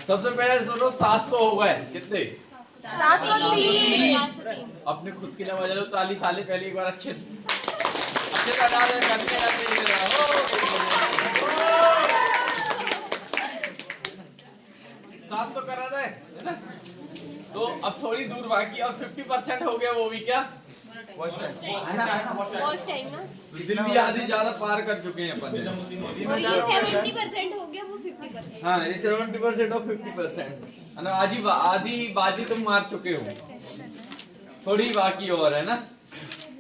सबसे पहले सोचो 700 हो गए कितने 703। अपने खुद के लिए बजा लो ताली साले पहले एक बार अच्छे से बजा दे करते सात तो करा दे है ना। तो अब थोड़ी दूर बाकी और 50% हो गया वो भी क्या दिल्ली आधी ज्यादा पार कर चुके हैं अपन और ये 70% हो गया वो 50%। हाँ ये 70% और 50% आधी बाजी तुम मार चुके हो थोड़ी बाकी और है ना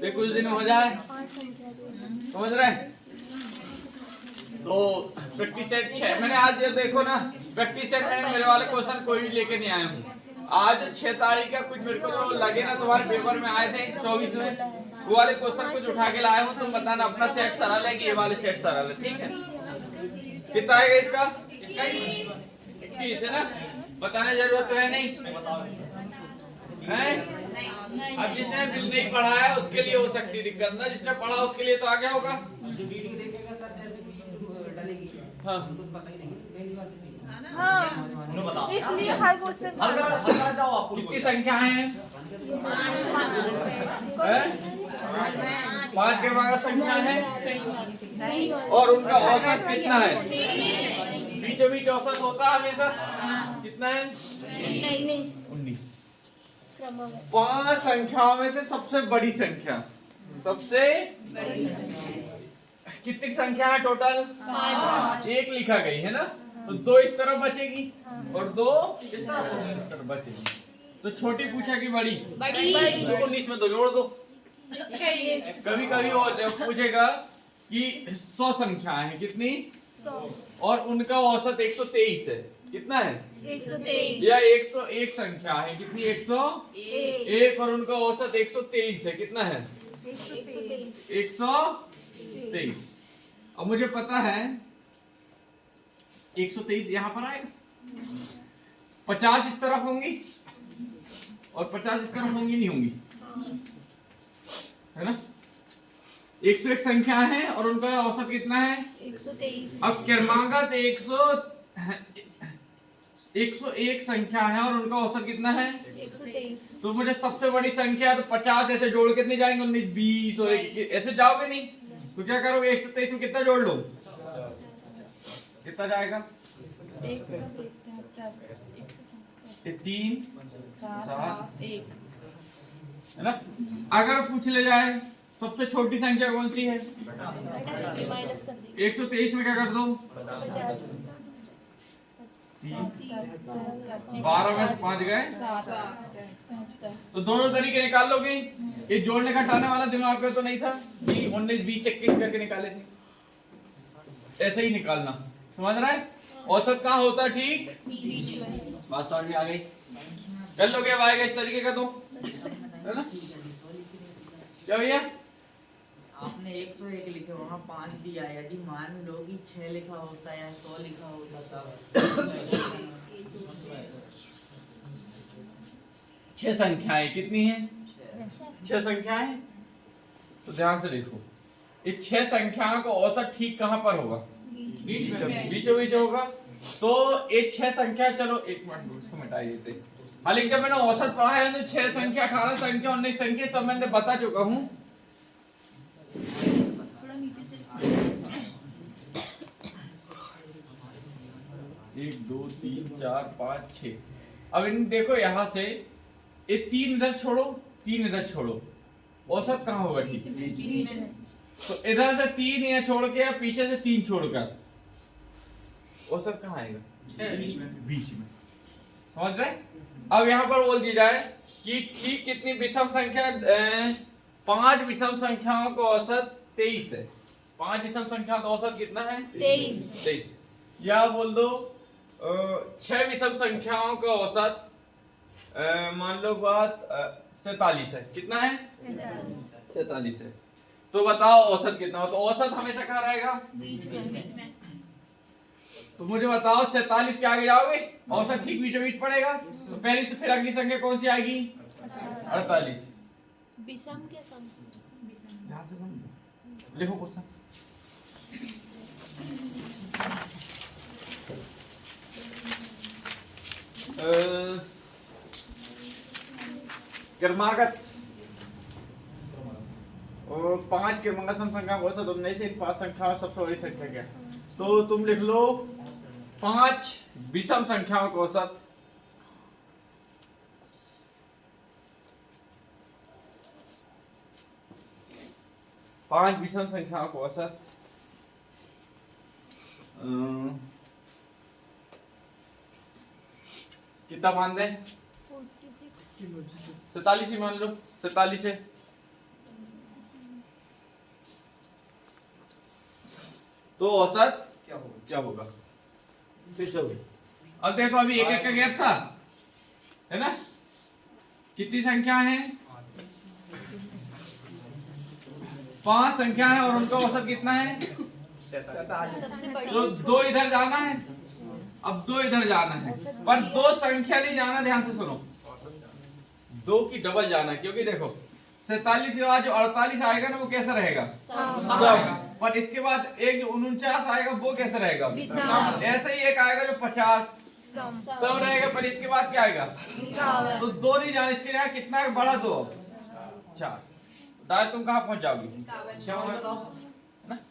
ये कुछ दिन हो जाए समझ रहे हैं। तो प्रैक्टिस सेट 6 मैंने आज ये देखो ना प्रैक्टिस सेट में मेरे वाले क्वेश्चन कोई भी लेके नहीं आया हूँ। आज 6 तारीख का कुछ मेरे को जो लगे ना तुम्हारे पेपर में आए थे 24 में वो वाले क्वेश्चन कुछ उठा के लाया हूँ। तुम बताना अपना सेट सरल है कि ये वाले सेट सरल है ठीक है। कितना आएगा इसका 21 है ना बताने जरूरत तो है नहीं है? अब जिसने बिल नहीं पढ़ा है उसके लिए हो सकती दिक्कत ना जिसने पढ़ा उसके लिए तो आगे होगा। हाँ इसलिए हर क्वेश्चन कितनी संख्या है 5 के बाद संख्या है और उनका औसत कितना है बीचों बीच औसत होता है हमेशा कितना है 19। 5 संख्याओं में से सबसे बड़ी संख्या कितनी संख्या है टोटल 5 एक लिखा गई है ना तो 2 इस तरफ बचेगी और 2 इस तरफ बचेगी। तो छोटी पूछा कि बड़ी तो 19 में 2 जोड़ दो। कभी कभी पूछेगा कि 100 संख्याएं हैं कितनी 100 और उनका औसत 123 है कितना है 123 या 101 संख्या है कितनी 101 और उनका औसत 123 है कितना है 123। अब मुझे पता है 123 यहाँ पर आएगा 50 इस तरफ होंगी और 50 इस तरफ होंगी नहीं होंगी है ना 101 संख्या है और उनका औसत कितना है 123। अब क्रमागत 101 संख्या है और उनका औसत कितना है 123। तो मुझे सबसे बड़ी संख्या तो 50 ऐसे जोड़ कितने जाएंगे 19 20 और ऐसे जाओगे नहीं तो क्या करोगे 123 में कितना जोड़ लो कितना जाएगा 3 7 1 है ना। अगर पूछ ले जाए सबसे छोटी संख्या कौन सी है 123 में क्या कर दो 12 में 5 गए तो दोनों तरीके निकाल लोगे। ये जोड़ने का हटाने वाला दिमाग पे तो नहीं था कि 19 20 21 करके निकाले थे ऐसे ही निकालना समझ रहा है। औसत कहाँ होता है ठीक बीच में बात समझ में आ गई कर लोगे अब आएगा इस तरीके का तो है ना क्या भैया आपने 101 लिखे वहाँ 5 दिया है यदि मान लो कि 6 लिखा होता या 100 लिखा होता तब 6 संख्याएं कितनी हैं 6 संख्याएं। तो ध्यान से देखो ये 6 संख्याओं को औसत ठीक कहाँ पर होगा बीचों बीच होगा। तो ये 6 संख्या चलो एक मिनट उसको मिटाई देते हाँ लेकिन जब मैंने औसत पढ़ा है तो 6 संख्या 18 संख्या 19 संख्या सब मैंने बता चुका हूँ। 1 2 3 4 5 6 अब इन देखो यहाँ से ये 3 इधर छोड़ो 3 इधर छोड़ो औसत कहाँ होगा ठीक तो इधर से 3 यहाँ छोड़ के या पीछे से 3 छोड़कर औसत कहाँ आएगा बीच में समझ रहे। अब यहाँ पर बोल दिया जाए कि ठीक कितनी विषम संख्या 5 विषम संख्याओं का औसत 23 है 5 विषम संख्या का औसत कितना है 23 या बोल दो 6 विषम संख्याओं का औसत मान लो बात 47 है कितना है 47 है। तो बताओ औसत कितना हो तो औसत हमेशा कहाँ रहेगा बीच में। तो मुझे बताओ 47 के आगे जाओगे औसत ठीक बीचों बीच पड़ेगा तो पहली से फिर अगली संख्या कौन सी आएगी 48 विषम के सम लिखो क्वेश्चन क्रमागत और 5 क्रमागत सम संख्या को औसत उनमें से 5 संख्या सबसे बड़ी संख्या क्या है? तो तुम लिख लो 5 विषम संख्याओं का औसत। पांच विषम संख्याओं का औसत कितना मान दें? 47 ही मान लो। 47 है। तो औसत क्या होगा? फिर से होगी। अब देखो अभी एक एक का गैप था, है ना? कितनी संख्या है? 5 संख्या है और उनका औसत कितना है? तो 2 इधर जाना है, अब 2 इधर जाना है, पर 2 संख्या नहीं जाना। ध्यान से सुनो, 2 की डबल जाना, क्योंकि देखो 47 के बाद जो 48 आएगा ना वो कैसा रहेगा? सम। पर इसके बाद एक जो 49 आएगा वो कैसा रहेगा? ऐसा ही एक आएगा जो 50 सम रहेगा, पर इसके बाद क्या आएगा? तो 2 नहीं जाना, इसके लिए कितना है? बड़ा 2 4। दादा तुम कहाँ पहुंच जाओगी?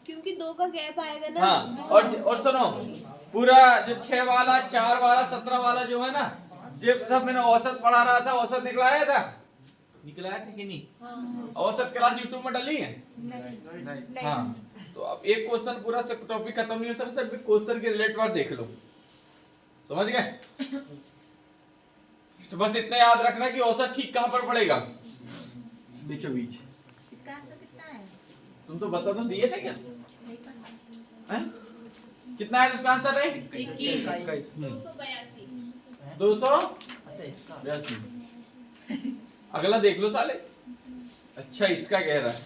क्योंकि 2 का गैप आएगा ना। हाँ, और सुनो, पूरा जो 6 वाला, 4 वाला, 17 वाला जो है ना, जब सब मैंने औसत पढ़ा रहा था, औसत निकलाया था कि नहीं? हाँ। औसत क्लास यूट्यूब में डाली है? नहीं। हाँ, तो अब एक क्वेश्चन पूरा टॉपिक खत्म नहीं हो सकता, सिर्फ क्वेश्चन के रिलेटेड बात देख लो, समझ गए? तो बस इतना याद रखना कि औसत ठीक कहाँ पर पड़ेगा? बीचों बीच। इसका आंसर कितना है? तुम तो बता, तो दिए थे क्या? कितना है इसका आंसर? 21। 282। अगला देख लो साले। अच्छा, इसका कह रहा है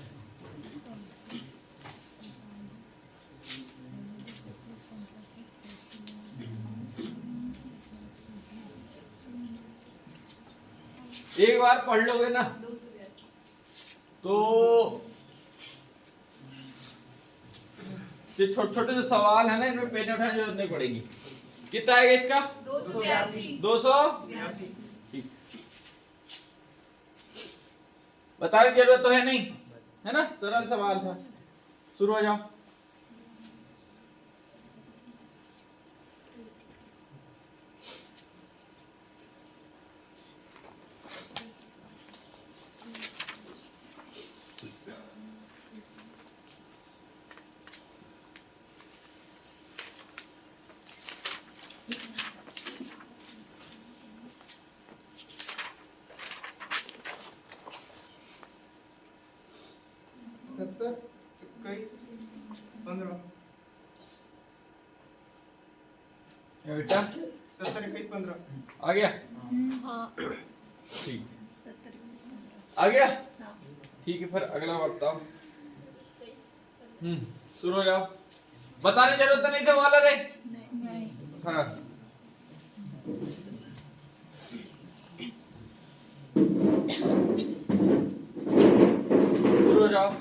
एक बार पढ़ लोगे ना तो ये छोटे छोटे जो सवाल है ना, इनमें पेन उठाने की जरूरत नहीं पड़ेगी। कितना आएगा इसका? 282। ठीक, बताने की जरूरत तो है नहीं, है ना? सरल सवाल था। शुरू हो जाओ। बेटा 70, 21, 15 आ गया? हाँ। ठीक, 70, 21, 15। आ गया? हाँ। ठीक है, फिर अगला बताओ। शुरू हो जाओ। बताने की जरूरत नहीं थे वाला रे। नहीं। हाँ, शुरू हो जाओ।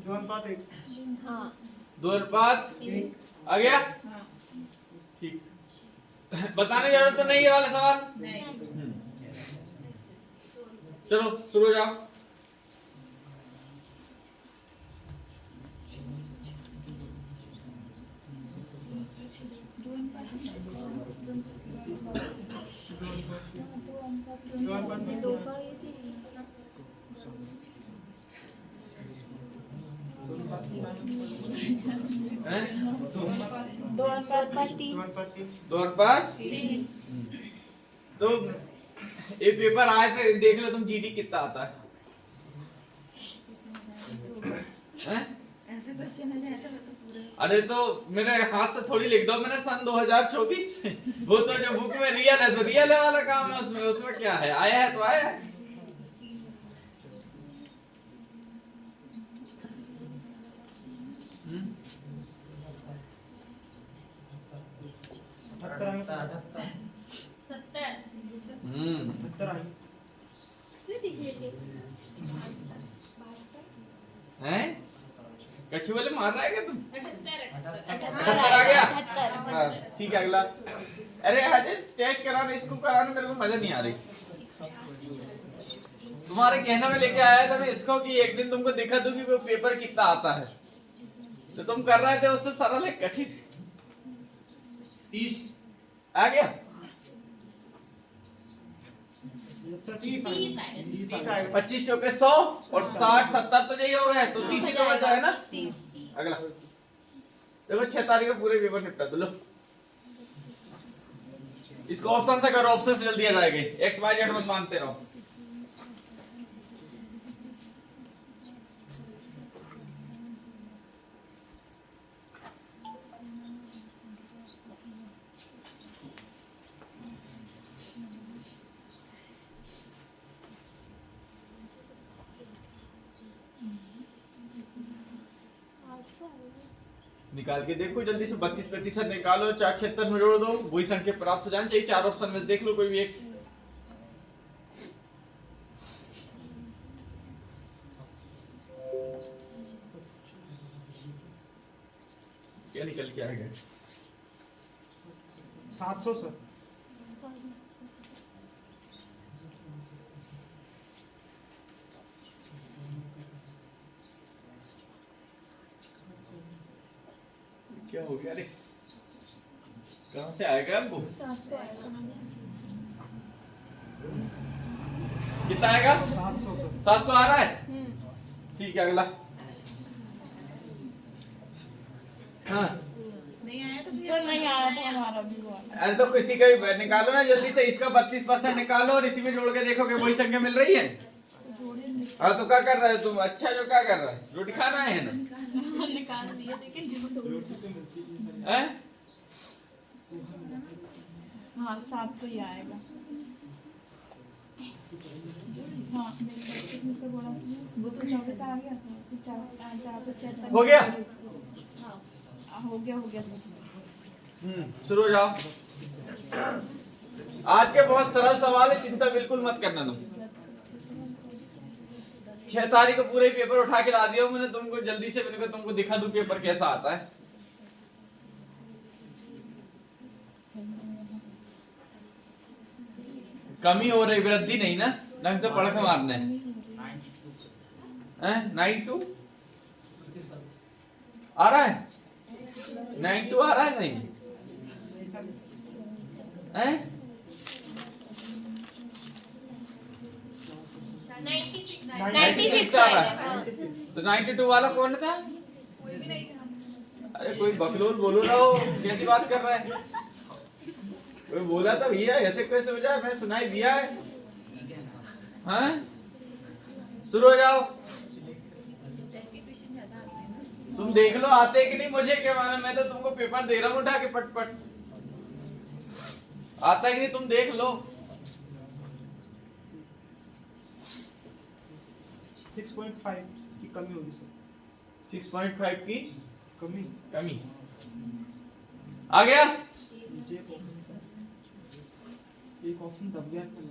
दो अनुपात 1। हाँ। 2 अनुपात 1 आ गया? ठीक, बताने की जरूरत तो नहीं है वाला सवाल। चलो शुरू हो जाओ। दो का ये थी। हैं? 2 अनुपात 3। 2 अनुपात 3। तो ये पेपर आए थे, देख लो तुम जीडी कितना आता है? ऐसे क्वेश्चन आ जाए तो पूरा। अरे तो मेरे हाथ से थोड़ी लिख दो, मैंने सन 2024 वो तो जो बुक में रियल है तो रियल है वाला काम है, उसमें क्या है? आया है तो आया है। हम्म 70 आहे. हैं कछु वाले मार रहा है क्या तुम 78 आ गया 78 हाँ, ठीक है अगला अरे आज टेस्ट कराना इसको कराना मेरे को मजा नहीं आ रही तुम्हारे कहने में लेके आया था मैं इसको कि एक दिन तुमको दिखा दूं कि वो पेपर कितना आता है तो तुम कर रहे थे उससे सरल है कठिन 30 आ गया Yes, sir, 30 आहे. 30 आहे. 25 चौके 100 और 60 70 तो यही हो गया तो 30 ही तो बचा है ना 30 अगला देखो 6 तारीख को पूरे पेपर निपटा दो लो इसको ऑप्शन से करो ऑप्शन से जल्दी आ जाएंगे एक्स वाई जेड मत मानते रहो निकाल के देखो जल्दी से 32% निकालो 476 में जोड़ दो वही संख्या प्राप्त हो जानी चाहिए चार ऑप्शन में से देख लो कोई भी एक क्या निकल के आ गया 700 सर. क्या हो गया रे कहां से आएगा हमको कितना आएगा 700 सर. 700 आ रहा है ठीक है अगला हाँ सर नहीं आया था हमारा भी वाला अरे तो किसी का भी निकालो ना जल्दी से इसका 32% निकालो और इसी में जोड़ के देखो कि वही संख्या मिल रही है हाँ तो क्या कर रहे हो तुम अच्छा जो क्या कर रहा है रोटी खाना है ना निकाल दिया लेकिन हैं? हाँ 7 तो ही आएगा हाँ इसमें से बोला वो तो 24 आ गया 476 हो गया हाँ हो गया शुरू हो जाओ आज के बहुत सरल सवाल है चिंता बिल्कुल मत करना तुम 6 तारीख को पूरे पेपर उठा के ला दिया मैंने तुमको जल्दी से मैंने कहा तुमको दिखा दूं पेपर कैसा आता है कमी हो रही वृद्धि नहीं ना ढंग से पढ़ के मारना है 92 आ रहा है 92 आ रहा है नहीं हैं 96 आ रहा आएगा है तो 92 वाला कौन था अरे कोई बकलोल बोलो ना हो कैसी बात कर रहा है कोई बोला था भैया ऐसे कैसे हो जाए मैं सुनाई दिया है हाँ शुरू हो जाओ तुम देख लो आते कि नहीं मुझे क्या मालूम मैं तो तुमको पेपर दे रहा हूँ उठा के पट पट आता है कि नहीं तुम देख लो 6.5 की कमी होगी सर. 6.5 की कमी. कमी आ गया नीचे एक ऑप्शन दब गया सर.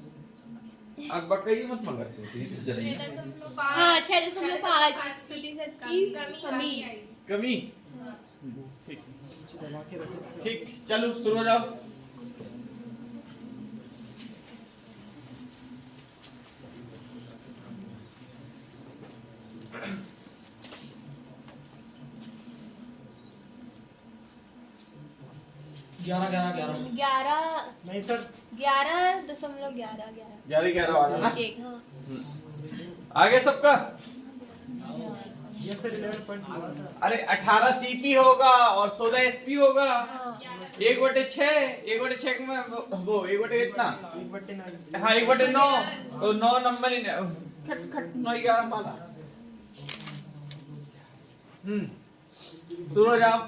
अब बकरी मत मगर जल्दी हाँ 6.5% की कमी कमी नीचे दबा के रखे सर. ठीक चलो शुरू हो जाओ नहीं सर. 11.11 11 वाला ना एक हाँ आगे सबका यस सर 11.2. अरे 18 सीपी होगा और 16 एसपी होगा 1/6 1/6 में वो 1/6 कितना 1/9. हाँ 1/9 तो 9 नंबर ही खट खट 9 11 वाला शुरू हो जाओ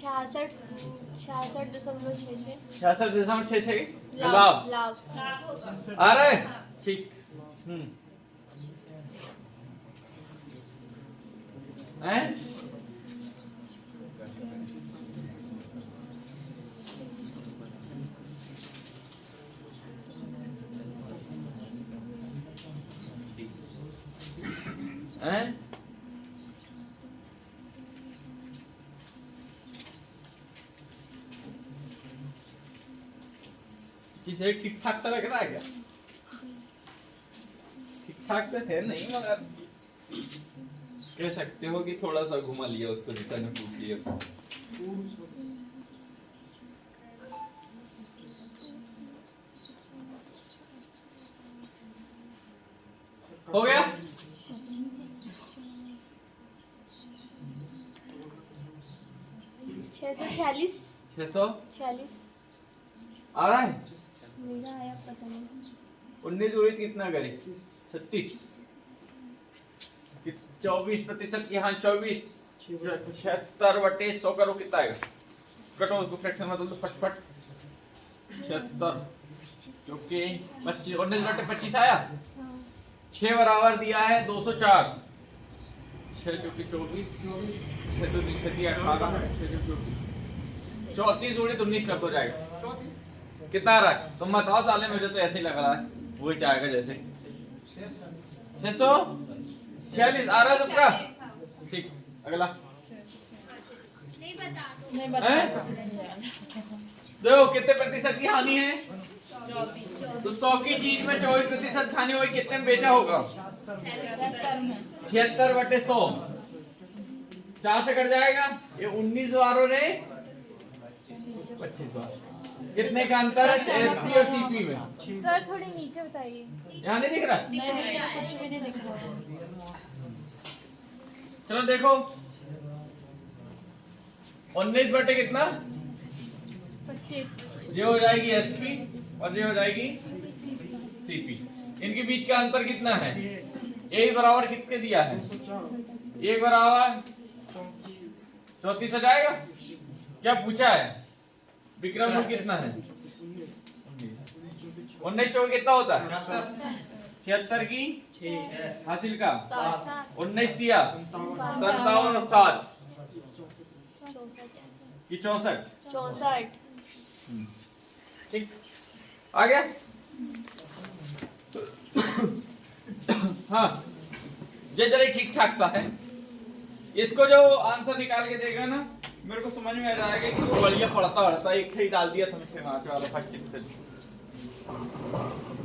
66.66 लाभ लाभ आ रहा है ठीक हैं? हैं? जिसे ठीक ठाक सा लग रहा है क्या? ठीक ठाक तो है नहीं, मगर कह सकते हो कि थोड़ा सा घुमा लिया उसको, रिटर्न में पूछ लिया। हो गया? 646 646 आ रहा है। मेरा आया पता नहीं। 19 जोड़ी कितना करे? 36। 24% यहाँ 24 76/100 करो, कितना आएगा? कटो उसको फ्रैक्शन में, तो फटफट 76 ओके 25 19/25 आया। 6 बराबर दिया है 204। 6 चौकी 24 6 2 6 18 34 जोड़ी 19 कर दो जाएगा। कितना आ रहा है तुम बताओ साले, मुझे तो ऐसे ही लग रहा है वही चाहेगा जैसे 646 आ रहा है सबका। ठीक, अगला नहीं बता देखो कितने प्रतिशत की हानि है। तो 100 की चीज में 24% हानि हुई, कितने में बेचा होगा? 76/100 4 से कट जाएगा। ये 19 बारों ने 25 बार, कितने का अंतर है एसपी और सीपी में? सर थोड़ी नीचे बताइए। यहाँ नहीं दिख रहा? नहीं कुछ भी नहीं दिख रहा। चलो देखो 19 बटे कितना? 25। ये हो जाएगी एसपी और ये हो जाएगी सीपी। इनके बीच का अंतर कितना है? एक बराबर कितने दिया है? एक बराबर 34 आ जाएगा। क्या पूछा है विक्रम को? कितना है? 19 चौके कितना होता है? 76 की हासिल का 19 दिया 57 और 7 की 64। ठीक आ गया। हाँ ये जरा ठीक ठाक सा है। इसको जो आंसर निकाल के देगा ना, मेरे को समझ में आ जाएगा कि वो बढ़िया पढ़ता एक ही डाल दिया था मुझे वहां वाला फर्स्ट चैप्टर।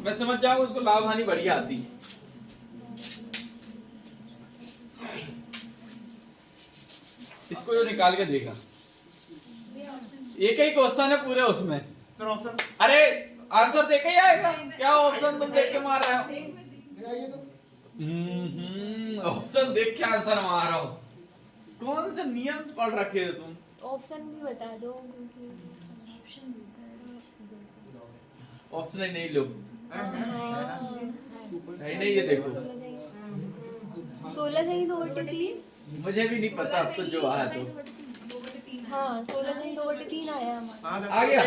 मैं समझ जाऊंगा उसको लाभ हानि बढ़िया आती है। इसको जो निकाल के देगा, एक ही क्वेश्चन है पूरे उसमें। अरे आंसर देखे ही आएगा। क्या ऑप्शन तुम देख के मार रहे हो? ऑप्शन देख के आंसर मार रहा हूँ। कौन से नियम पढ़ रखे हो तुम? ऑप्शन भी बता दो। ऑप्शन नहीं लो, नहीं ये देखो 16 से ही 2/3। मुझे भी नहीं पता अब तो जो आया तो। हाँ 16 से ही 2/3 आया हमारा। आ गया।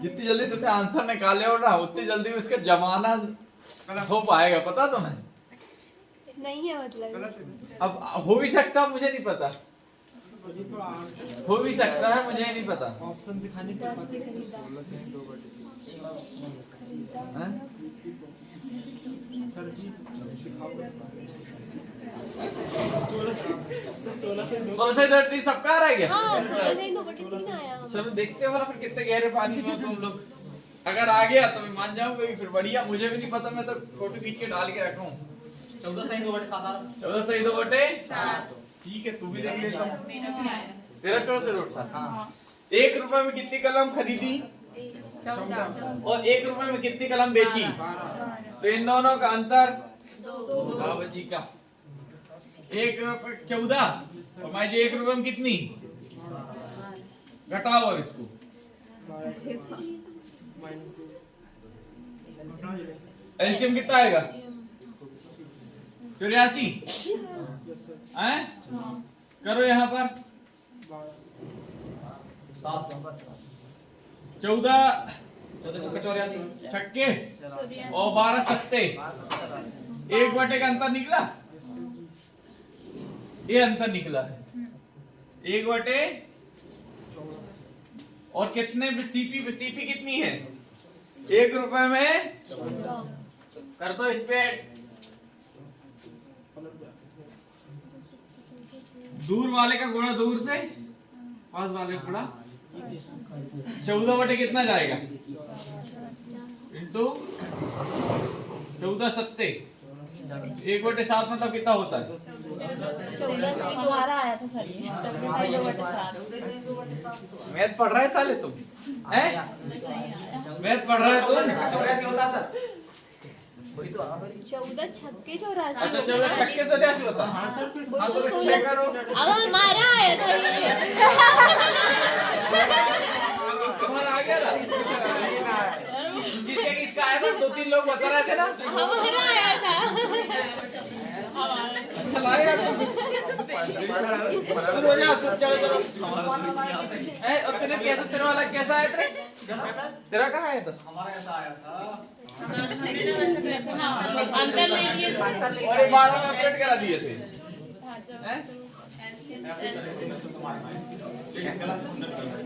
जितनी जल्दी तुमने आंसर निकाले हो ना, उतनी जल्दी उसका जमाना हो पाएगा, पता तुम्हें? नहीं है मतलब। अब हो भी सकता, मुझे नहीं पता। हो भी सकता है, मुझे नहीं पता। ऑप्शन दिखाने के बाद 16 से 30 सबका आ रहा है क्या? हाँ 16 से ही 2/3 आया हमारा। चलो देखते हैं फिर कितने गहरे पानी में तुम लोग। अगर आ गया तो मैं मान जाऊंगा, फिर बढ़िया। मुझे भी नहीं पता, मैं तो फोटो खींच के डाल के रखा हूँ। 14 से ही 2/7। 14 से 2/7। ठीक है, तू भी देख लेता। तेरा 14 से 2/7। हाँ 1 रुपए में कितनी कलम खरीदी 14 और 1 रुपए में कितनी कलम बेची? तो इन दोनों का अंतर 2 बची का 1 रुपए 14। तो मैं 1 रुपए में कितनी घटाओ इसको। एलसीएम कितना आएगा? 84 हैं? करो यहाँ पर 14 छक्के और 12 सत्ते एक बटे का अंतर निकला, ये अंतर निकला है 1 बटे, और कितने में सीपी, सीपी कितनी है 1 रुपए में, कर दो इस पे दूर वाले का गुणा दूर से, पास वाले का गुणा 14 बटे कितना जाएगा इंटू 14 सत्ते 1 बटे 7 मतलब कितना होता है 14 से दोबारा आया था सर ये 14 से 2/7 मैथ पढ़ रहा है साले तुम हैं, मैथ पढ़ रहा है तुम 84 होता सर। 14 छक्के 84 अच्छा 14 छक्के 84 होता है। हाँ सर फिर वो हाँ, तो तो 16 करो। अब हमारा आया था ये तुम्हारा आ गया ना, किसका किसका आया था, 2-3 लोग बता रहे थे ना, हमारा आया था अच्छा लाया शुरू हो जाओ, चलो चलो और तूने कैसा, तेरा वाला कैसा आया तेरे, तेरा कहाँ आया था, हमारा ऐसा आया था अंतर ले लिए और ये 12 में अपडेट करा दिए थे हैं?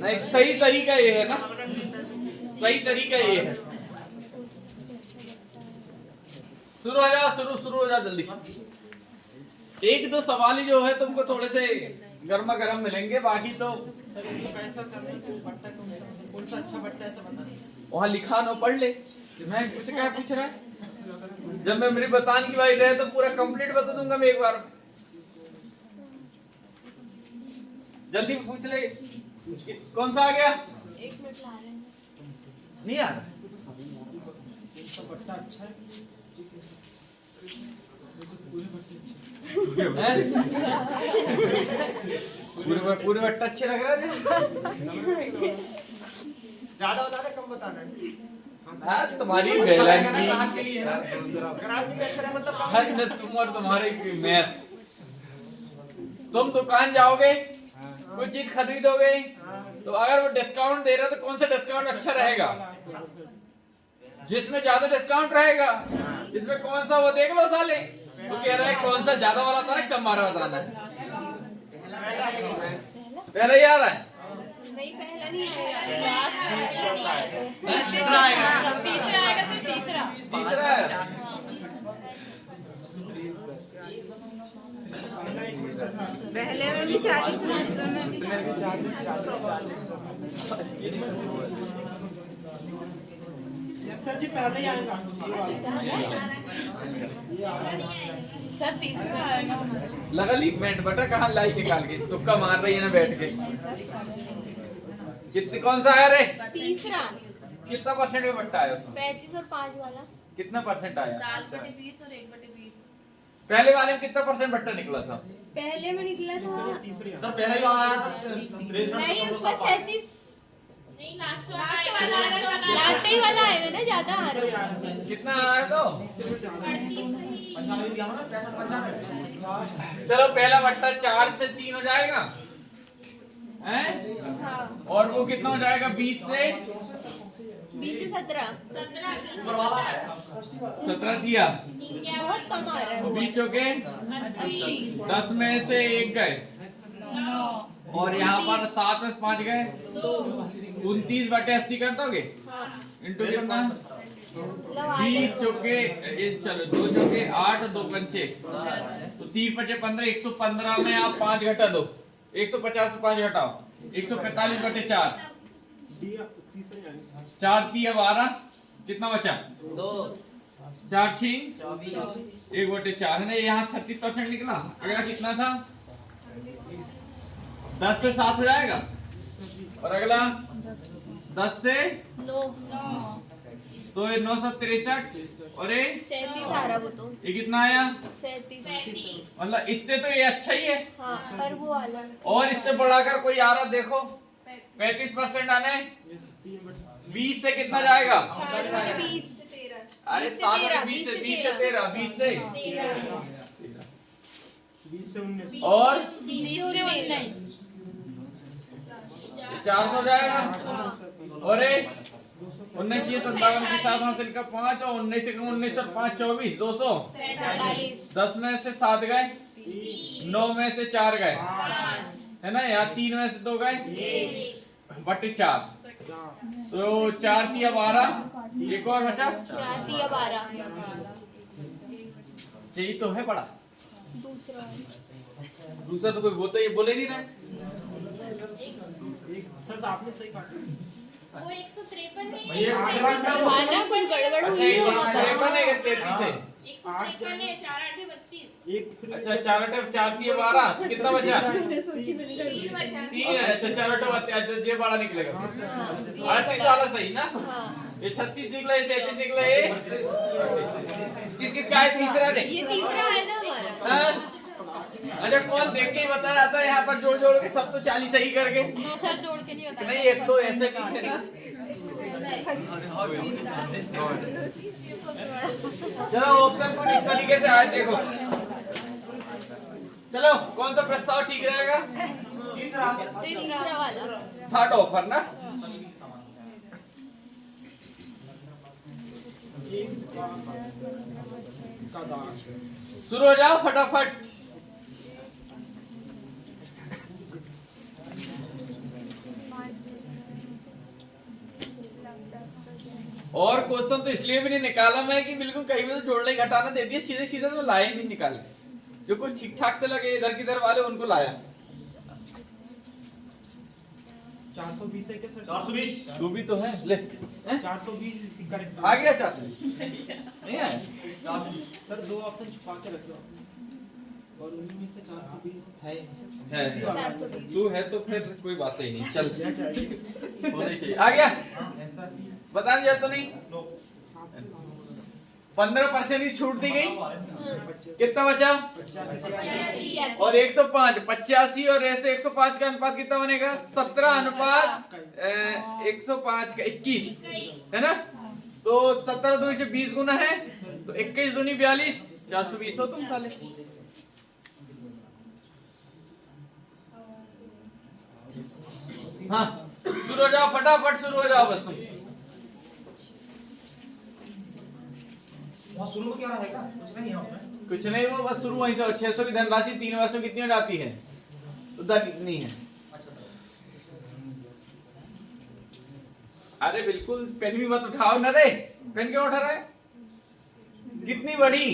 नहीं सही तरीका ये है ना, सही तरीका ये है। शुरू हो जाओ, शुरू हो जाओ जल्दी। 1-2 सवाल ही जो है तुमको थोड़े से गर्मा गर्म मिलेंगे, बाकी तो सर इसमें पैसा करने को बट्टा कौन सा अच्छा बट्टा है सब बता। वहाँ लिखा न पढ़ ले, मैं मुझसे क्या पूछ रहा है, जब मैं मेरी बताने की बारी रहे तो पूरा कंप्लीट बता दूंगा मैं एक बार, जल्दी पूछ ले कौन सा आ गया, 1 मिनट ला रहे हैं नहीं आ रहा सब बट्टा अच्छा है। पूरे बट्टा अच्छे लग रहा है, ज्यादा बता दे कम बताना है। हाँ तुम्हारी बेलन की ग्राहक के लिए है ग्राहक भी कैसे है मतलब कम हद न तुम और तुम्हारे की मैथ, तुम दुकान जाओगे कुछ चीज खरीदोगे तो अगर वो डिस्काउंट दे रहा है तो कौन सा डिस्काउंट अच्छा रहेगा, जिसमें ज्यादा डिस्काउंट रहेगा, इसमें कौन सा वो देख लो साले, वो कह रहा है कौन सा ज्यादा वाला था ना कम वाला बताना है, पहले ही आ रहा है, नहीं पहला नहीं आएगा लास्ट तीसरा आएगा तीसरा आएगा सर तीसरा तीसरा है। पहले में भी 40 सर जी पहले ही आएगा सर तीसरा आएगा लगा लीक मिनट बटा कहाँ लाई निकाल के तुक्का मार रही है ना बैठ के, कितने कौन सा आया रे, तीसरा कितना परसेंट में बट्टा आया उसमें, 35 और 5 वाला कितना परसेंट आया, 7/20 और 1/20 पहले वाले में कितना परसेंट बट्टा निकला था, पहले में निकला था तीसरी सर पहले ही आया था नहीं उसका 37 नहीं लास्ट वाला आएगा ना ज्यादा आ रहा है कितना आया तो चलो पहला बट्टा 4 से 3 हो जाएगा हैं? हाँ और वो कितना हो जाएगा 20 से 20 से 17 17 दिया, बहुत कम आ रहा है 20 चौके 10 में से 1 गए, और यहाँ पर 7 में से 5 गए, 29/80 कर दोगे इंटू कितना 20 चौके चलो 2 चौके 8 और 2 पंचे तो 3/15 115 में आप 5 घटा दो, 150 से 5 घटाओ 145/4 तीसरे यानी 4 3 12 कितना बचा 2 4 6 24 1/4 है ना, यहाँ 36% निकला, अगला कितना था 10 से 7 हो जाएगा, और अगला 10 से 9 तो ये 963 और ये 37 आ रहा वो तो ये कितना आया, 37 मतलब इससे तो ये अच्छा ही है, हाँ पर वो वाला और इससे बढ़ाकर कोई आ रहा देखो 35% आने 20 से कितना जाएगा, 20 अरे 7 20 से 20 से 13 20 से 20 से 19 और 20 से 19 400 हो जाएगा, और ये 19 ये 57 के साथ हासिल का 5 और 19 से 19 और 5 24 200। 10 में से 7 गए, 9 में से 4 गए, है ना। यहाँ 3 में से 2 गए, बटे 4, तो 4 तिया 12, एक और बचा 4 दिया 12 चाहिए तो है बड़ा। दूसरा दूसरा तो कोई बोलता ये बोले नहीं रहा। सर तो आपने सही काटा। वो 153 है। खाना कुछ गड़बड़ अच्छा हुई ये है वहाँ पर। 53 है कि 33 है? 153 है, 4 8 32। एक फिर अच्छा 4 8 4 तिया 12, कितना बचा? 3 बचा। 3 है। अच्छा 4 8 ये बड़ा निकलेगा। 38 वाला सही ना। ये 36 निकला, ये 37 निकला, ये किस किस का है तीसरा नहीं? ये तीसरा है ना हमारा। हाँ? अच्छा कौन देख के ही बता रहा था यहाँ पर जोड़ जोड़ के सब तो 40 सही करके? नो सर जोड़ के नहीं बता। नहीं एक तो ऐसे भी थे ना। चलो ऑप्शन को इस तरीके से आए देखो। चलो कौन सा प्रस्ताव ठीक रहेगा? तीसरा वाला। थर्ड ऑफर ना। शुरू हो जाओ फटाफट। और क्वेश्चन तो इसलिए भी नहीं निकाला मैं कि बिल्कुल कहीं भी तो जोड़ना ही घटाना दे दिया, सीधे सीधे तो लाए नहीं निकाले। जो कुछ ठीक ठाक से लगे इधर किधर वाले उनको लाया। 420 है क्या सर? 420 तू भी तो है ले। 420 करेक्ट आ गया 420 नहीं आया। सर दो ऑप्शन छुपा के रखो और उन्हीं में से 420 है। है 420। तू है तो फिर कोई बात ही नहीं। चल क्या चाहिए? होना ही चाहिए। आ गया बता दिया तो नहीं। 15% की छूट दी गई, कितना बचा? 85। और 105 85 और ऐसे 105 का अनुपात कितना बनेगा? 17 अनुपात 105 का 21 है ना। तो 17 दूनी से 20 गुना है, तो 21 दूनी 42, 420 हो तुम साले। हाँ शुरू हो जाओ फटाफट, शुरू हो जाओ बस तुम। शुरू में क्या रहेगा? कुछ नहीं है उसमें। कुछ नहीं, वो बस शुरू वहीं से 600 की धनराशि 3 वर्षों कितनी हो जाती है? तो दर कितनी है? अरे बिल्कुल पेन भी मत उठाओ ना रे। पेन क्यों उठा रहा है? कितनी बड़ी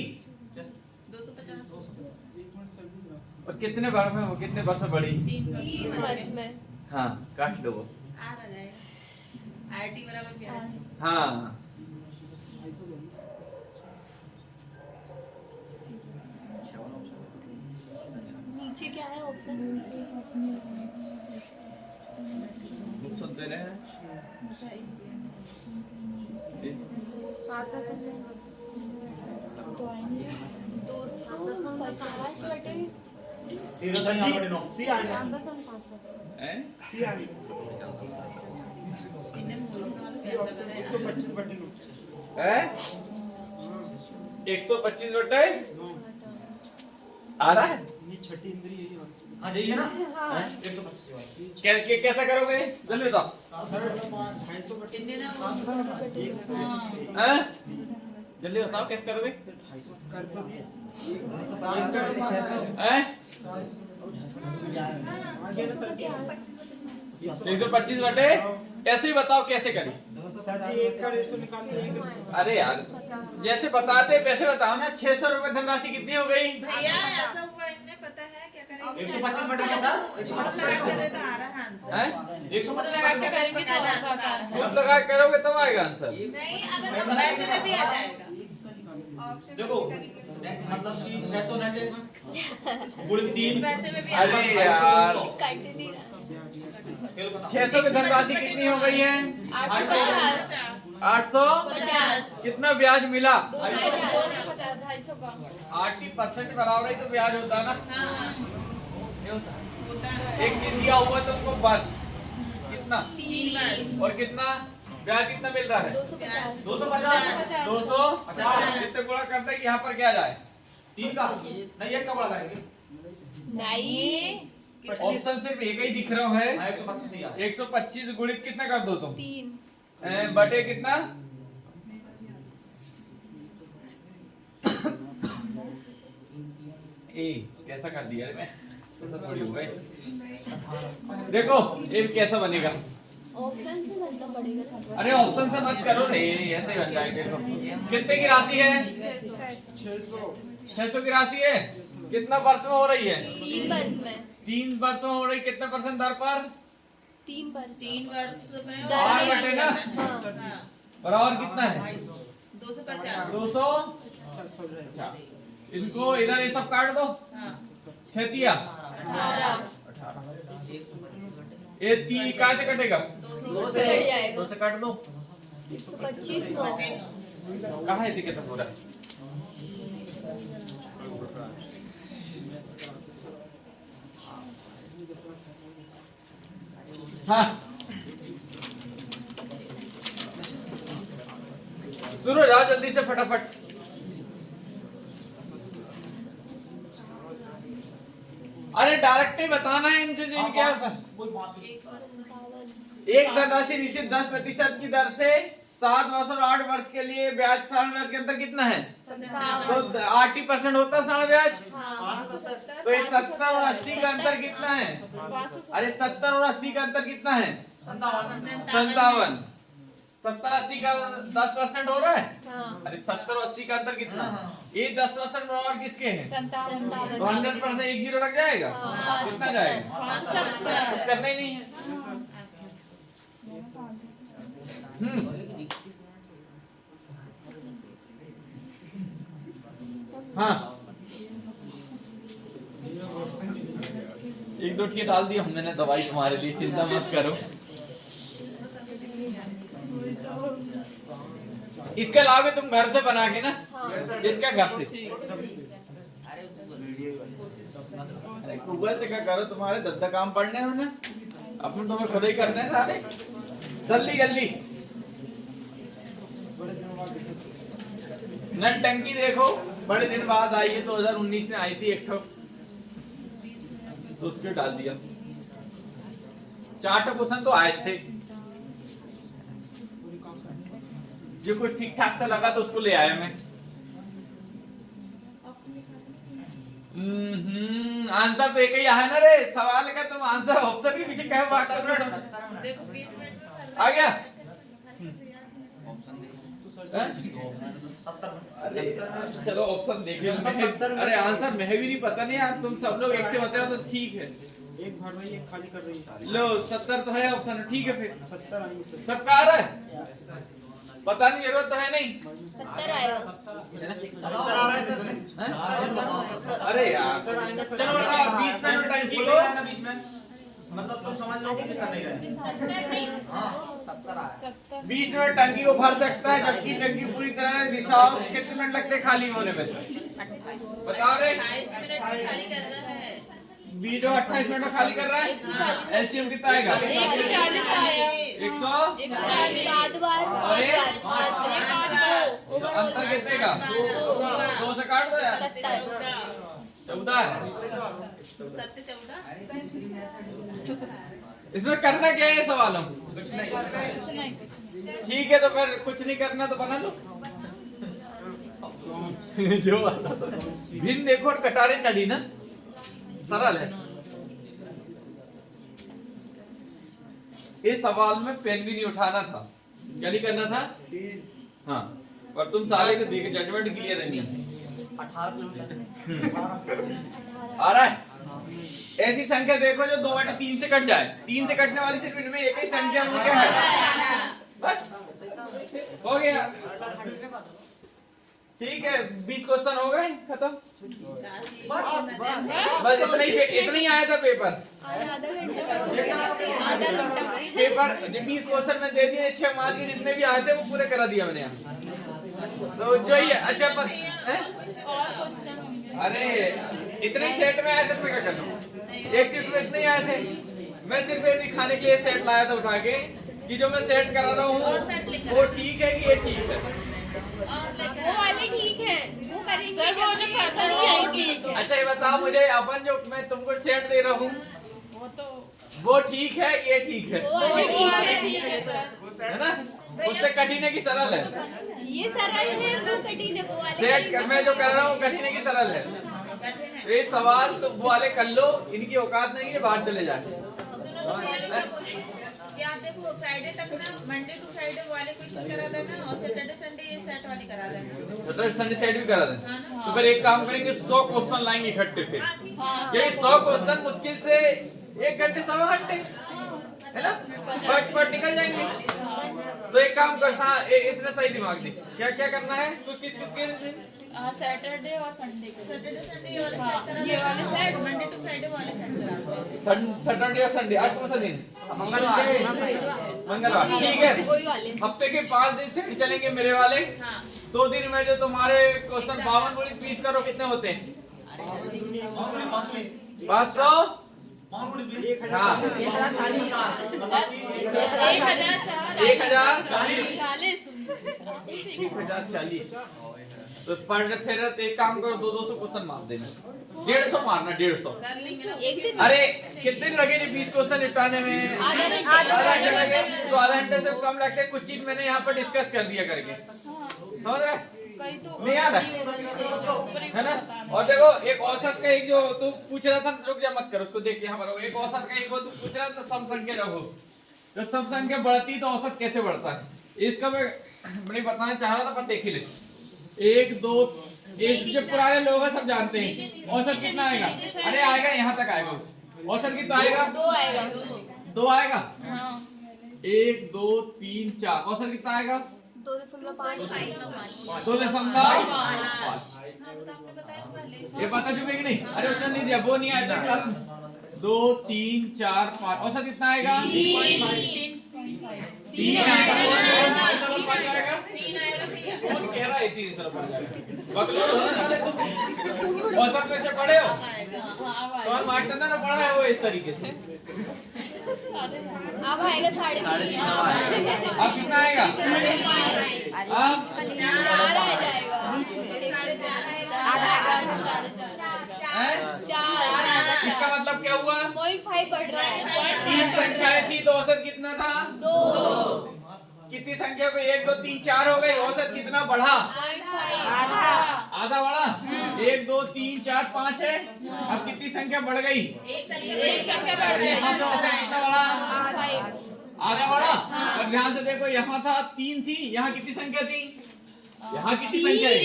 250। और कितने वर्ष में, वो कितने वर्ष में बड़ी? 3 वर्ष में। हाँ काट लो वो। आ जाएगा आईटी बराबर प्याज। हाँ नीचे क्या है ऑप्शन? सुन दे रहे हैं। 250 बटे तेरह था यहाँ पर नौ। सी आएगा। हैं? सी आएगा। सी ऑप्शन 125 बटे 9। हैं? 125 बटे आ रहा है। ये छठी इंद्री यही आंसर। हाँ यही है ना? हाँ। 125। कैसा करोगे जल्दी बताओ। सर 250 बटे कितने ना? 1 हैं? जल्दी बताओ कैसे करोगे? 250 कर तो दिए। हैं? आगे ना सर 125 बटे ऐसे ही बताओ कैसे करें। सर जी एक का रेशो निकालते हैं। अरे यार जैसे बताते वैसे बताओ ना। 600 रुपए धनराशि कितनी हो गई? भैया ऐसा हुआ इन्हें पता है क्या करेंगे? 125 बटे क्या सर? 125 लगा के तो आ रहा है आंसर। हैं? 125 लगा के करेंगे तो आंसर आ रहा है। सूत्र लगा के करोगे तब आएगा आंसर। नहीं अगर वैसे में भी आ जाएगा। देखो मतलब कि 600 ना से गुण 3 वैसे में भी आ अरे जाएगा। यार कट नहीं रहा। 600 की धनराशि कितनी हो गई है? 850 850 कितना ब्याज मिला? 250 का 80% बराबर ही तो ब्याज होता है ना। हाँ, ये होता है। होता है। एक चीज दिया हुआ तुमको बस कितना 3 बार। और कितना ब्याज कितना मिल रहा है? 250 250 250 इससे गुणा करते हैं कि यहाँ पर क्या जाए? 3 का नहीं एक का बड़ा करेंगे। नहीं ऑप्शन सिर्फ एक ही दिख रहा है। हाँ 125 ही आ 125 गुणित कितना कर दो तुम? 3 बटे कितना ए कैसा कर दिया रे मैं, ऐसा थोड़ी हो गए। देखो ये कैसा बनेगा, ऑप्शन से बनना पड़ेगा। अरे ऑप्शन से मत करो रे, ऐसे ही बन जाएगा। देखो कितने की राशि है, 600 की राशि है। कितना वर्ष में हो रही है, 3 वर्ष में। 3 वर्ष में हो रही, कितने परसेंट दर पर, 3 वर्ष। 3 वर्ष में आर बटे ना, हाँ, बराबर कितना है 250। 200। अच्छा इनको इधर ये सब काट दो, हाँ, 6 ये 3 कहाँ से कटेगा, 200 से कट जाएगा। 2 से काट दो। 125 कहाँ है दिक्कत पूरा, हाँ शुरू हो जाओ जल्दी से फटाफट। अरे डायरेक्ट ही बताना है इनसे जो क्या सर। एक धनराशि निश्चित 10% की दर से 7 वर्ष और 8 वर्ष के लिए ब्याज साढ़े ब्याज के अंतर कितना है, तो 80% होता है साढ़े ब्याज। तो ये 70 और 80 का अंतर कितना है, अरे 70 और 80 का अंतर कितना है, 57। 70-80 का 10% हो रहा है। हाँ। अरे 70 और 80 का अंतर कितना, ये 10% बराबर किसके हैं, 57। तो 100% एक जीरो लग जाएगा। हाँ। कितना जाएगा, 570। कुछ करना ही नहीं है। हाँ 1-2 ठी डाल दिया हमने दवाई तुम्हारे लिए, चिंता मत करो। इसके अलावा तुम घर से बना के ना, इसका घर से गूगल से क्या करो, तुम्हारे दद्दा काम पढ़ने हो ना, अपन तुम्हें खुद ही करने हैं सारे, जल्दी जल्दी। नट टंकी देखो बड़े दिन बाद आई है, 2019 में आई थी एक ठो, तो उसको डाल दिया। 4 क्वेश्चन तो आए थे, जो कुछ ठीक ठाक सा लगा तो उसको ले आया मैं। आंसर तो एक ही है ना रे, सवाल का तुम आंसर ऑप्शन के पीछे क्या बात कर रहे हो। देखो 20 मिनट में आ गया। अरे चलो ऑप्शन देखिए। अरे आंसर मैं भी नहीं पता नहीं यार, तुम सब लोग एक से बताओ तो ठीक है। एक भर रही है, एक खाली कर रही है। लो 70 तो है ऑप्शन, ठीक है फिर 70 आएंगे। सबका आ रहा है, पता नहीं जरूरत तो है नहीं। 70 आएगा। अरे यार चलो बताओ 20 मिनट टाइम की को, बीच में मतलब तुम समझ लो कि करने गए। 20 मिनट टंकी को भर सकता है, जबकि टंकी पूरी तरह रिसाव कितने मिनट लगते हैं खाली होने में, बताओ रे। 28 मिनट में खाली कर रहा है। 20 और 28 मिनट में खाली कर रहा है। एलसीएम कितना आएगा, 140 आया। 100। 7 बार 5 बार तो अंतर कितने का, 2 से काट दो यार, 14 है। 14। इसमें करना क्या है सवाल हम, ठीक है तो फिर कुछ नहीं करना तो बना लो। जो भिन्न देखो और कटारे चढ़ी ना, सरल है। इस सवाल में पेन भी नहीं उठाना था, क्या नहीं करना था। हाँ और तुम साले को देख जजमेंट क्लियर नहीं है। 18 किलोमीटर आ रहा है। ऐसी संख्या देखो जो 2/3 से कट जाए, 3 से कटने वाली सिर्फ इनमें एक ही संख्या मुझे है, बस हो गया। ठीक है 20 क्वेश्चन हो गए खत्म, बस इतना ही आया था पेपर। पेपर 20 क्वेश्चन में दे दिए, 6 मार्क्स के जितने भी आए थे वो पूरे करा दिया मैंने यहाँ। तो जो ही अच्छा पर अरे इतने सेट में आए थे, मैं क्या करना, एक सीट में इतने ही आए थे। मैं सिर्फ ये दिखाने के लिए सेट लाया था उठा के कि जो मैं सेट करा रहा हूँ वो ठीक है कि ये ठीक है। वो वाले ठीक है, वो करेंगे सर, वो जो करता नहीं आएंगे। अच्छा ये बताओ मुझे, अपन जो मैं तुमको सेट दे रहा हूँ वो ठीक है, ये ठीक है, वो वाले ठीक है ना? उससे कठिन है कि सरल है? है। ये सरल है, वो कठिन है, वो वाले सेट कर, मैं जो कर रहा हूँ कठिन है कि सरल है? तो ये सवाल तो वो वाले कर लो, इनकी औकात नहीं है, बाहर चले जाए। सुनो तो पहले क्या बोलते हैं कि आप देखो फ्राइडे तक ना, मंडे टू फ्राइडे वाले क्वेश्चन करा देना और सैटरडे संडे ये सेट वाली करा देना। सैटरडे संडे सेट भी करा दें। तो फिर एक काम करेंगे, 100 क्वेश्चन लाएंगे इकट्ठे पे। ये 100 क्वेश्चन मुश्किल से 1 घंटे 1.25 घंटे, है ना? बट निकल जाएंगे। तो एक काम कर, हाँ इसने सही दिमाग दी। क्या क्या करना है? तो किस किस के? सैटरडे और संडे को। सैटरडे संडे ये वाले सेट करा देना, ये वाले सेट मंडे टू फ्राइडे वाले सेट करा देना। सैटरडे और संडे, आज कौन सा दिन? मंगलवार। ठीक है, वही वाले। हफ्ते के 5 दिन सेट चलेंगे मेरे वाले। हाँ 2 दिन में जो तुम्हारे क्वेश्चन 52 गुणित 20 करो, कितने होते हैं? 500। हाँ 1040। तो पर फिर एक काम करो, 200 क्वेश्चन मार देना, 150 मारना, 150। कर लेंगे ना। एक दिन अरे कितने दिन लगे 20 क्वेश्चन निपटाने में? आधा घंटे लगे। तो आधा घंटे से कम लगते, कुछ चीज मैंने यहाँ पर डिस्कस कर दिया करके, समझ रहे? नहीं याद है ना? और देखो एक औसत का एक जो तू पूछ रहा था, रुक जा मत कर, उसको देख यहाँ पर एक औसत का एक वो तू पूछ रहा था, सम संख्या रखो। तो सम संख्या बढ़ती तो औसत कैसे बढ़ता है, इसका मैं बताना चाह रहा था, पर देख ही ले। 1 2 एक जो पुराने लोग हैं सब जानते हैं औसत कितना आएगा। अरे आएगा, यहाँ तक आएगा। औसत कितना आएगा? 2 आएगा। 2 आएगा। हाँ 1 2 3 4, औसत कितना आएगा? 2.5। 2.5। आपने बताया तो पहले। ये पता चुके कि नहीं? अरे उसने नहीं दिया, वो नहीं आया था क्लास में। 2 3 4 5, औसत कितना आएगा? 3 आएगा। 3 आएगा भैया। कौन कह रहा है 3 बकलोल हो ना साले तुम? औसत में से पढ़े हो? कौन मास्टर ने ना पढ़ा है वो इस तरीके से? अब आएगा 3.5। अब कितना आएगा? अब 4 आ जाएगा। हैं? 4 इसका मतलब क्या हुआ? 0.5 बढ़ रहा है। 3 संख्याएं थी तो औसत कितना था? 2। कितनी संख्या को 1 2 3 4 हो गई, औसत कितना बढ़ा? आधा बढ़ा। 1 2 3 4 5 है। अब कितनी संख्या बढ़ गई? एक संख्या बढ़ अरे रही यहाँ से औसत कितना बढ़ा? है। आधा बढ़ा। पर ध्यान से देखो, यहाँ था 3 थी, यहाँ कितनी संख्या थी? यहाँ कितनी संख्या है?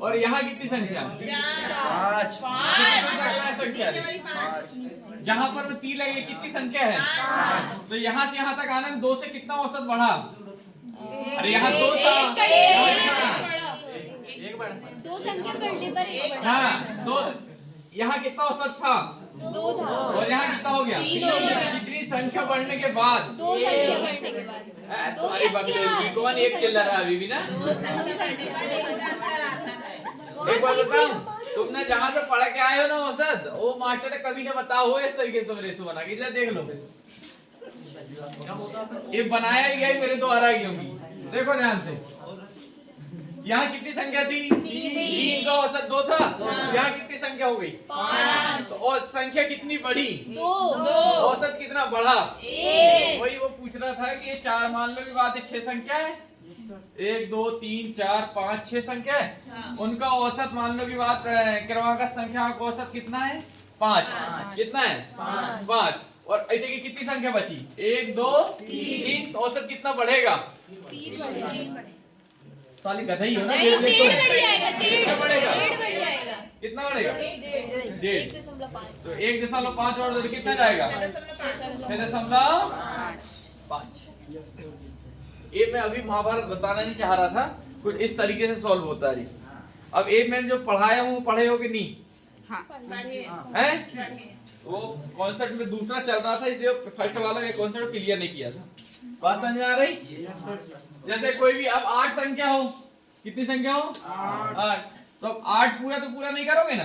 और यहाँ कितनी संख्या? 5 संख्या है। जहाँ पर 3 लगे कितनी संख्या है? तो यहाँ से यहाँ तक आने में 2 से कितना औसत बढ़ा? अरे यहाँ 2 था, 2 संख्या बढ़ने पर 1 बढ़ा। हाँ 2, यहाँ कितना औसत था? 2 था और यहाँ कितना हो गया? 3 हो गया। कितनी संख्या बढ़ने के बाद? 2 संख्या बढ़ने के बाद। अरे बकरे कौन एक चल रहा है अभी भी ना? एक बात बताऊं, तुमने जहाँ से पढ़ के आए हो ना औसत, वो मास्टर ने कभी ना बताओ हो इस तरीके से तुम रेसो बना के, देख लो। ये बनाया ही गया, मेरे द्वारा ही होंगी। देखो ध्यान से, यहाँ कितनी संख्या थी? 3 का औसत 2 था। यहाँ कितनी संख्या हो गई? 5। और संख्या कितनी बढ़ी? 2। औसत कितना बढ़ा? 1। वही वो पूछ रहा था कि ये 4 मान लो की बात है, 6 संख्या है। 1 2 3 4 5 6 संख्या है। उनका औसत मान लो की बात, क्रमांक संख्या का औसत कितना है? 5। कितना है? 5। और ऐसे की कितनी संख्या बची? 1 2 3। तो औसत कितना बढ़ेगा? 3 बढ़ेगा। साली गधा ही हो ना? नहीं, 1.5 बढ़ जाएगा। कितना बढ़ेगा? 1.5 बढ़ जाएगा। कितना बढ़ेगा? 1.5। 1.5। तो 1.5 और तो कितना जाएगा? 6.5। ये मैं अभी महाभारत बताना नहीं चाह रहा था, कुछ इस तरीके से सॉल्व होता है। अब ये मैंने जो पढ़ाया हूँ, पढ़े हो कि नहीं? हैं? वो कॉन्सेप्ट में दूसरा चल रहा था, इसलिए फर्स्ट वाला ये कॉन्सेप्ट क्लियर नहीं किया था। बात समझ में आ रही? जैसे कोई भी अब 8 संख्या हो, कितनी संख्या हो? 8। तो अब 8 पूरा तो पूरा नहीं करोगे ना?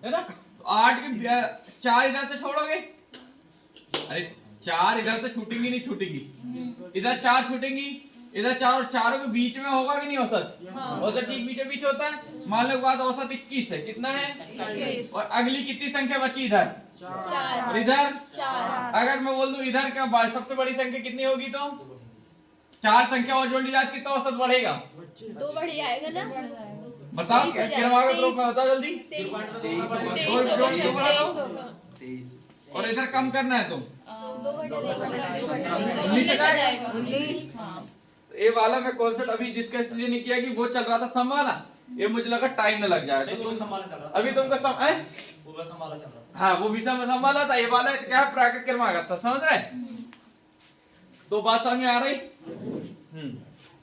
है ना? तो 8 के 4 इधर से छोड़ोगे। अरे 4 इधर से छूटेंगी नहीं छूटेंगी, इधर 4 छूटेंगी, इधर 4 और चारों के बीच में होगा कि नहीं औसत? औसत ठीक बीचों बीच होता है। मान लो बात औसत 21 है, कितना है? 21। और अगली कितनी संख्या बची इधर? चार और इधर चार अगर मैं बोल दूं इधर क्या सबसे बड़ी संख्या कितनी होगी तो 4 संख्या और जोड़ ली जाती कितना औसत बढ़ेगा? 2 बढ़ जाएगा ना। बताओ 23 हो जाएगा, किरवा ग्रुप में बताओ जल्दी। 23 जोड़ होगा, जोड़ बढ़ा दो 23 होगा। और इधर कम करना है तुम 2 घंटे देगा 19 आ जाएगा। 19 ये वाला मैं कॉन्सेप्ट अभी डिस्कस इसलिए नहीं किया कि वो चल रहा था सम वाला, ये मुझे लगा टाइम न लग जाए नहीं, तो वो संभाला चल रहा था। अभी तुमको सम है वो बस संभाला चल रहा था। हाँ वो भी संभाला था, ये वाला क्या है प्राकृतिक क्रमागत था, समझ रहे? तो बात समझ में आ रही?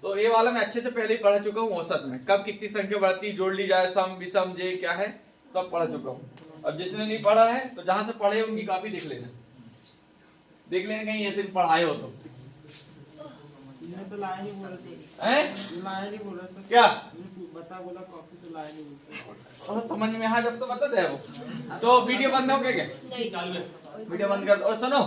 तो ये वाला मैं अच्छे से पहले ही पढ़ चुका हूँ औसत में, कब कितनी संख्या बढ़ती जोड़ ली जाए, सम विषम जे क्या है सब पढ़ चुका हूँ। अब जिसने नहीं पढ़ा है तो जहां से पढ़े उनकी कॉपी देख लेना कहीं ऐसे पढ़ाए हो तो मैं तो लाया नहीं बोला सर, हैं? लाया नहीं बोला सर, क्या बता बोला कॉपी तो लाया नहीं बोलते। और समझ में हाँ जब तो बता दे वो तो वीडियो बंद हो गया क्या? नहीं चालू है। वीडियो बंद कर दो और सुनो